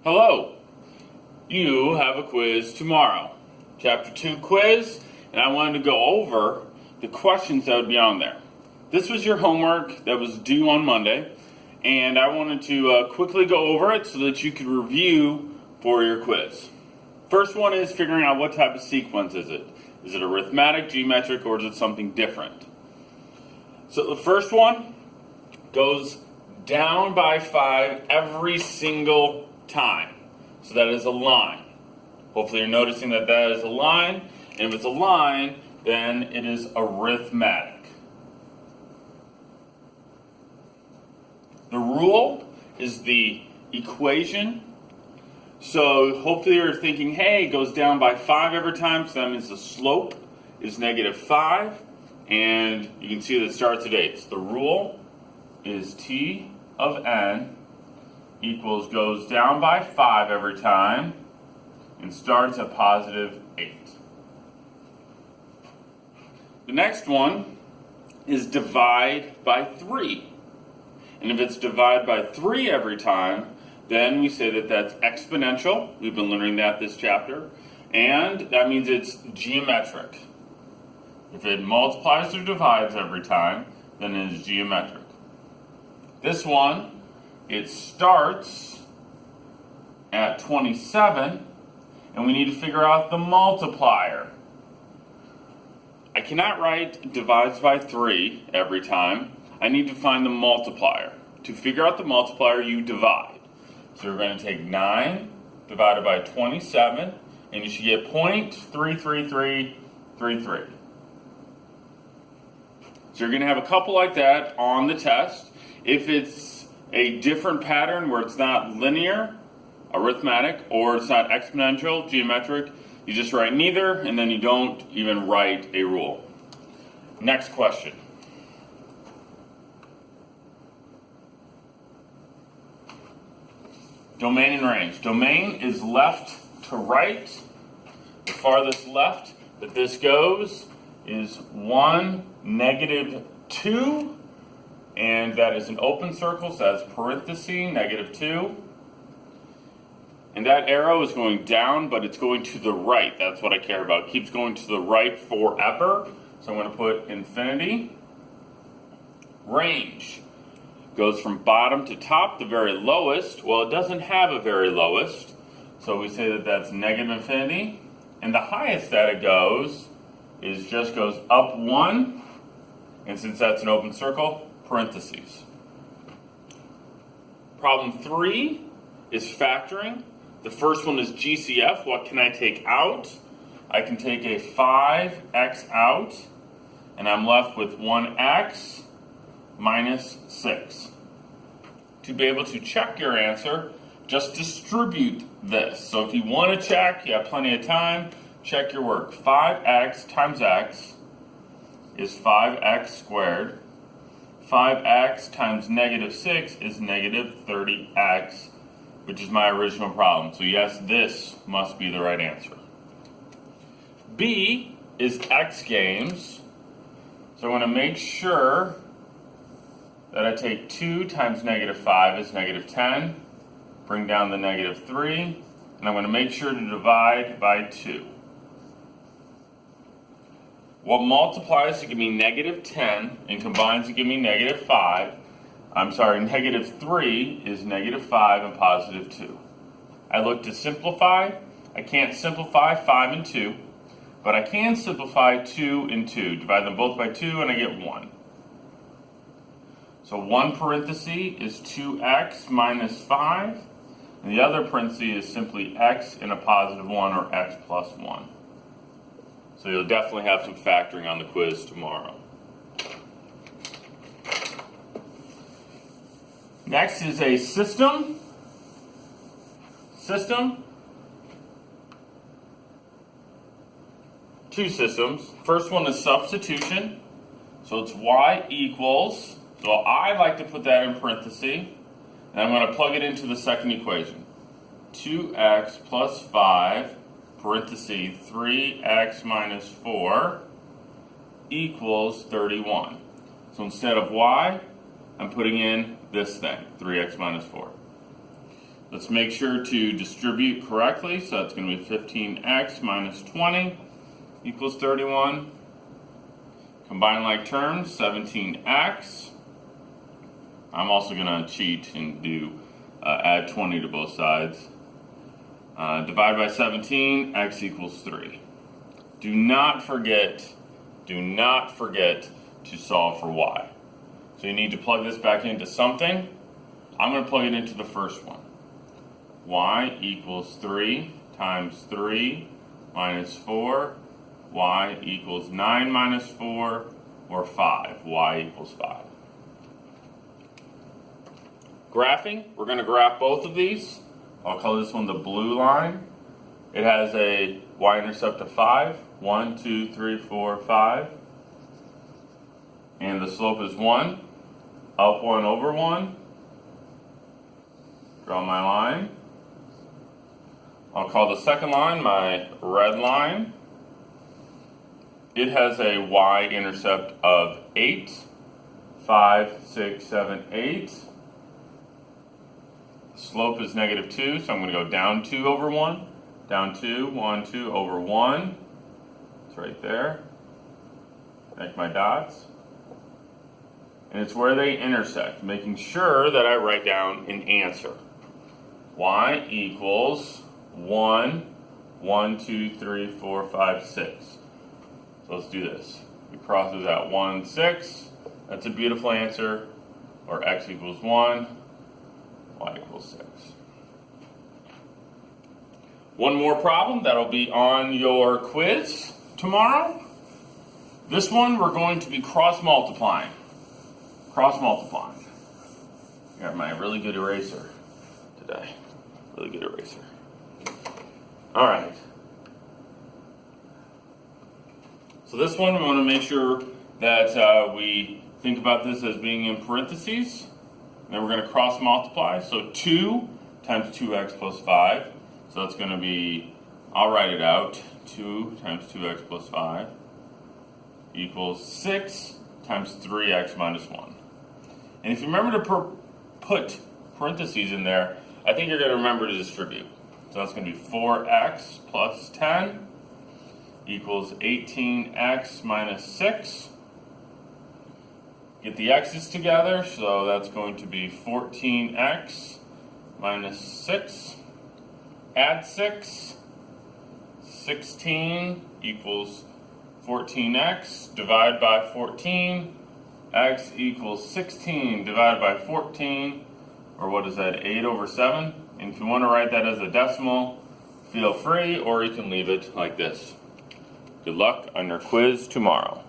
Hello, you have a quiz tomorrow, Chapter 2 quiz, and I wanted to go over the questions that would be on there. This was your homework that was due on Monday, and I wanted to quickly go over it so that you could review for your quiz. First one is figuring out what type of sequence is it. Is it arithmetic, geometric, or is it something different? So the first one goes down by 5 every single time. So that is a line. Hopefully you're noticing that that is a line. And if it's a line, then it is arithmetic. The rule is the equation. So hopefully you're thinking, hey, it goes down by 5 every time. So that means the slope is -5. And you can see that it starts at 8. So the rule is T of n equals goes down by 5 every time and starts at +8. The next one is divide by 3. And if it's divide by 3 every time, then we say that that's exponential. We've been learning that this chapter. And that means it's geometric. If it multiplies or divides every time, then it is geometric. This one, it starts at 27, and we need to figure out the multiplier. I cannot write divides by 3 every time. I need to find the multiplier. To figure out the multiplier, you divide. So we're going to take 9 divided by 27, and you should get 0.33333. So you're going to have a couple like that on the test. If it's a different pattern where it's not linear, arithmetic, or it's not exponential, geometric, you just write neither, and then you don't even write a rule. Next question. Domain and range. Domain is left to right. The farthest left that this goes is 1, -2, and that is an open circle, so that's parenthesis, -2. And that arrow is going down, but it's going to the right. That's what I care about. It keeps going to the right forever. So I'm going to put infinity. Range goes from bottom to top, the very lowest. Well, it doesn't have a very lowest, so we say that that's -infinity. And the highest that it goes is just goes up 1, and since that's an open circle, parentheses. Problem 3 is factoring. The first one is GCF. What can I take out? I can take a 5x out, and I'm left with 1x minus 6. To be able to check your answer, just distribute this. So if you want to check, you have plenty of time, check your work. 5x times x is 5x squared. 5x times -6 is -30x, which is my original problem. So yes, this must be the right answer. B is X games. So I want to make sure that I take 2 times -5 is -10, bring down the -3, and I'm going to make sure to divide by 2. What multiplies to give me -10 and combines to give me -5, -3 is -5 and +2. I look to simplify. I can't simplify 5 and 2, but I can simplify 2 and 2. Divide them both by 2 and I get 1. So one parenthesis is 2x minus 5, and the other parenthesis is simply x and a +1 or x plus 1. So you'll definitely have some factoring on the quiz tomorrow. Next is a system. Two systems. First one is substitution. So it's y equals, so I like to put that in parentheses, and I'm going to plug it into the second equation. 2x plus 5, parentheses, 3x minus 4 equals 31. So instead of y, I'm putting in this thing, 3x minus 4. Let's make sure to distribute correctly. So that's going to be 15x minus 20 equals 31. Combine like terms, 17x. I'm also going to cheat and do add 20 to both sides. Divide by 17, x equals 3. Do not forget to solve for y. So you need to plug this back into something. I'm going to plug it into the first one. Y equals 3 times 3 minus 4. Y equals 9 minus 4, or 5. Y equals 5. Graphing, we're going to graph both of these. I'll call this one the blue line. It has a y-intercept of 5. 1, 2, 3, 4, 5. And the slope is 1. Up 1 over 1. Draw my line. I'll call the second line my red line. It has a y-intercept of 8. 5, 6, 7, 8. Slope is negative 2, so I'm going to go down 2 over 1. Down 2, 1, 2 over 1. It's right there. Make my dots. And it's where they intersect, making sure that I write down an answer. Y equals 1, 1, 2, 3, 4, 5, 6. So let's do this. We cross this out 1, 6. That's a beautiful answer. Or x equals 1, y equals 6. One more problem that'll be on your quiz tomorrow. This one we're going to be cross multiplying. Cross multiplying. Got my really good eraser today. Really good eraser. All right. So this one, we want to make sure that we think about this as being in parentheses. And then we're going to cross multiply. So 2 times 2x plus 5. So that's going to be, I'll write it out. 2 times 2x plus 5 equals 6 times 3x minus 1. And if you remember to put parentheses in there, I think you're going to remember to distribute. So that's going to be 4x plus 10 equals 18x minus 6. Get the x's together, so that's going to be 14x minus 6. Add 6. 16 equals 14x. Divide by 14. X equals 16 divided by 14. Or what is that, 8 over 7? And if you want to write that as a decimal, feel free, or you can leave it like this. Good luck on your quiz tomorrow.